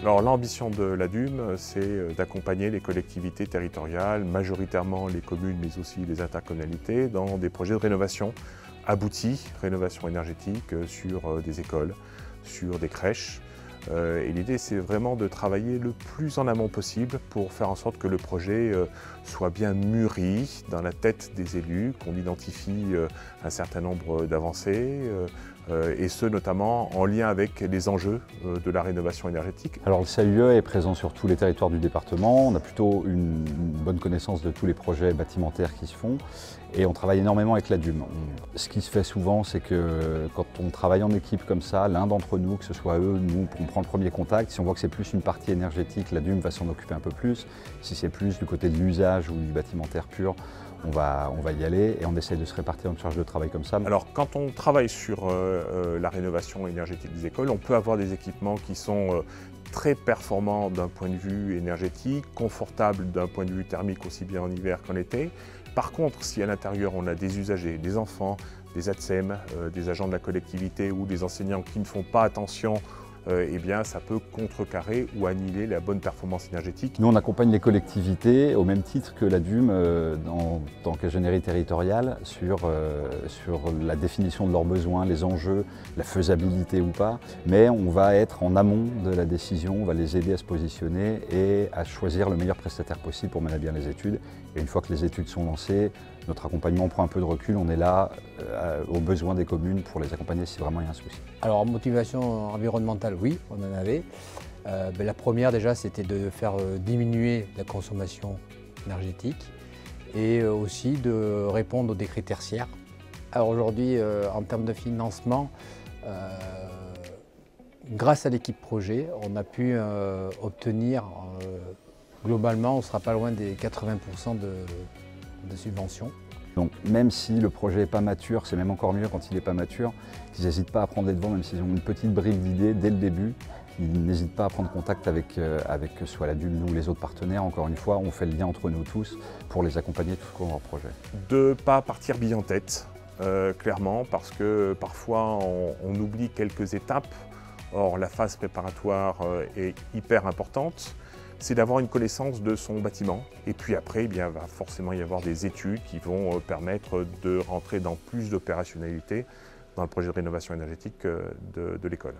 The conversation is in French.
Alors l'ambition de l'ADUM, c'est d'accompagner les collectivités territoriales, majoritairement les communes mais aussi les intercommunalités, dans des projets de rénovation aboutis, rénovation énergétique sur des écoles, sur des crèches. Et l'idée, c'est vraiment de travailler le plus en amont possible pour faire en sorte que le projet soit bien mûri dans la tête des élus, qu'on identifie un certain nombre d'avancées, et ce notamment en lien avec les enjeux de la rénovation énergétique. Alors le CAUE est présent sur tous les territoires du département, on a plutôt une bonne connaissance de tous les projets bâtimentaires qui se font et on travaille énormément avec l'ADUM. Ce qui se fait souvent, c'est que quand on travaille en équipe comme ça, l'un d'entre nous, que ce soit eux, nous, on prend le premier contact. Si on voit que c'est plus une partie énergétique, l'ADUM va s'en occuper un peu plus. Si c'est plus du côté de l'usage ou du bâtimentaire pur, on va y aller et on essaye de se répartir une charge de travail comme ça. Alors quand on travaille sur la rénovation énergétique des écoles, on peut avoir des équipements qui sont très performants d'un point de vue énergétique, confortables d'un point de vue thermique aussi bien en hiver qu'en été. Par contre, si à l'intérieur on a des usagers, des enfants, des ATSEM, des agents de la collectivité ou des enseignants qui ne font pas attention, eh bien, ça peut contrecarrer ou annihiler la bonne performance énergétique. Nous, on accompagne les collectivités au même titre que l'ADUM en tant qu'ingénierie territoriale sur la définition de leurs besoins, les enjeux, la faisabilité ou pas. Mais on va être en amont de la décision, on va les aider à se positionner et à choisir le meilleur prestataire possible pour mener à bien les études. Et une fois que les études sont lancées, notre accompagnement prend un peu de recul, on est là aux besoins des communes pour les accompagner si vraiment il y a un souci. Alors motivation environnementale, oui, on en avait. La première déjà, c'était de faire diminuer la consommation énergétique et aussi de répondre aux décrets tertiaires. Alors aujourd'hui, en termes de financement, grâce à l'équipe projet, on a pu obtenir, globalement, on ne sera pas loin des 80% de subventions. Donc même si le projet n'est pas mature, c'est même encore mieux quand il n'est pas mature, qu'ils n'hésitent pas à prendre les devants, même s'ils ont une petite brique d'idées dès le début, ils n'hésitent pas à prendre contact avec soit l'ADUM, nous ou les autres partenaires. Encore une fois, on fait le lien entre nous tous pour les accompagner tout au long de leur projet. De ne pas partir bille en tête, clairement, parce que parfois on oublie quelques étapes. Or, la phase préparatoire est hyper importante. C'est d'avoir une connaissance de son bâtiment. Et puis après, eh bien, il va forcément y avoir des études qui vont permettre de rentrer dans plus d'opérationnalité dans le projet de rénovation énergétique de l'école.